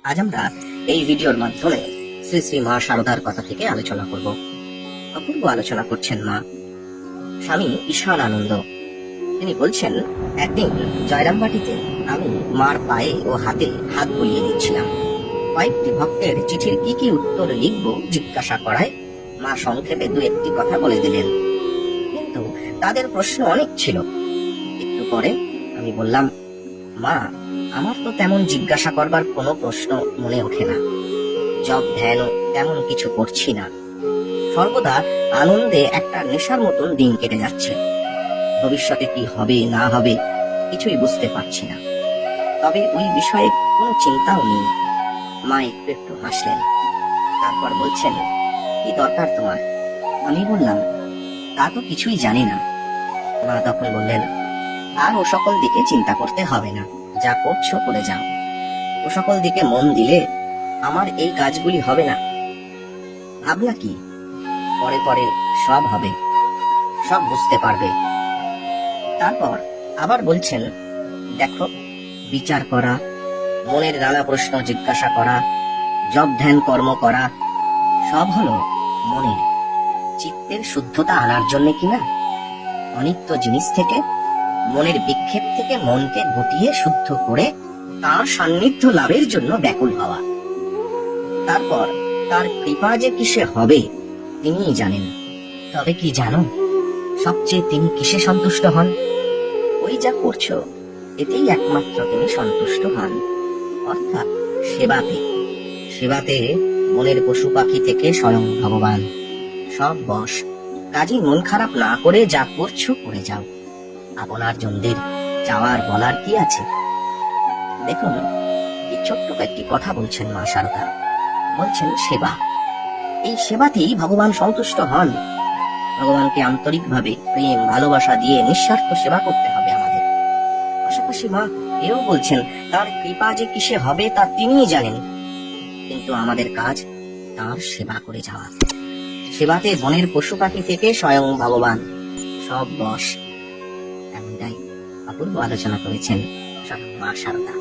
আজ আমরা এই ভিডিওর মাধ্যমে শ্রী শ্রী মা শারদার কথা থেকে আলোচনা করব। অপূর্ব আলোচনা করছেন মা। স্বামী ঈশান আনন্দ তিনি বলছেন, একদিন জয়রামবাটিতে আমি মার পায়ে ও হাতে হাত বুলিয়ে দিচ্ছিলাম। কয়েকটি ভক্তের চিঠির কি কি উত্তর লিখব জিজ্ঞাসা করায় মা সংক্ষেপে দু একটি কথা বলে দিলেন, কিন্তু তাদের প্রশ্ন অনেক ছিল। একটু পরে আমি বললাম, মা, আমার তো তেমন জিজ্ঞাসা করবার কোনো প্রশ্ন মনে ওঠে না। জব ধ্যানও তেমন কিছু করছি না। সর্বদা আনন্দে একটা নেশার মতন দিন কেটে যাচ্ছে। ভবিষ্যতে কি হবে না হবে কিছুই বুঝতে পারছি না। তবে ওই বিষয়ে কোনো চিন্তাও নেই। মা একটু একটু হাসলেন, তারপর বলছেন, কি দরকার তোমার? আমি বললাম, তা তো কিছুই জানি না। মা তখন বললেন, আর ও সকল দিকে চিন্তা করতে হবে না, যা করছো করে যাও। ও সকল দিকে মন দিলে আমার এই কাজগুলি হবে না। ভাবনা কি, পরে পরে সব হবে, সব বুঝতে পারবে। তারপর আবার বলছেন, দেখো, বিচার করা, মনের নানা প্রশ্ন জিজ্ঞাসা করা, জপ ধ্যান কর্ম করা, সব হলো মনের চিত্তের শুদ্ধতা আনার জন্য কিনা। অনিত্য জিনিস থেকে, মনের বিক্ষেপ থেকে মনকে গুটিয়ে শুদ্ধ করে তার সান্নিধ্য লাভের জন্য ব্যাকুল হওয়া। তারপর তার কৃপা যে কিসে হবে তিনিই জানেন। তবে কি জানো, সবচেয়ে তিনি কিসে সন্তুষ্ট হন? ওই যা করছো এতেই একমাত্র তিনি সন্তুষ্ট হন, অর্থাৎ সেবাতে। সেবাতে মনের পশু পাখি থেকে স্বয়ং ভগবান। সব বশ। কাজী মন খারাপ না করে যা করছো করে যাও। আপনার জনদের যাওয়ার বলার কি আছে? দেখুন, এই ছোট্ট কয়েকটি কথা বলছেন মা শারদা। বলছেন সেবা, এই সেবাতেই ভগবান সন্তুষ্ট হন। ভগবানকে আন্তরিকভাবে প্রেম ভালোবাসা দিয়ে নিঃস্বার্থ সেবা করতে হবে আমাদের। পাশাপাশি মা এও বলছেন, তার কৃপা যে কিসে হবে তা তিনিই জানেন, কিন্তু আমাদের কাজ তার সেবা করে যাওয়া। সেবাতে বনের পশু পাখি থেকে স্বয়ং ভগবান, সব বশ। এমনটাই অপূর্ব আলোচনা করেছেন স্বয়ং মা শারদা।